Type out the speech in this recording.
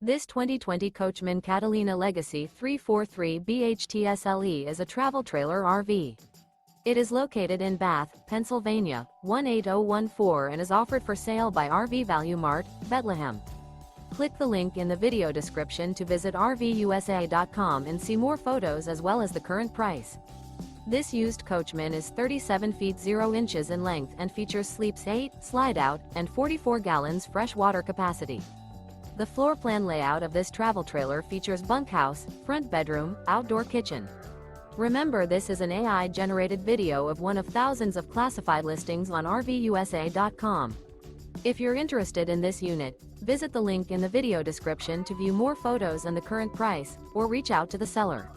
This 2020 Coachmen Catalina Legacy 343 BHTSLE is a travel trailer RV. It is located in Bath, Pennsylvania, 18014 and is offered for sale by RV Value Mart, Behtlehem. Click the link in the video description to visit RVUSA.com and see more photos as well as the current price. This used Coachman is 37 feet 0 inches in length and features sleeps 8, Slideout, and 44 gallons fresh water capacity. The floor plan layout of this travel trailer features bunkhouse, front bedroom, outdoor kitchen. Remember, this is an AI-generated video of one of thousands of classified listings on RVUSA.com. If you're interested in this unit, visit the link in the video description to view more photos and the current price, or reach out to the seller.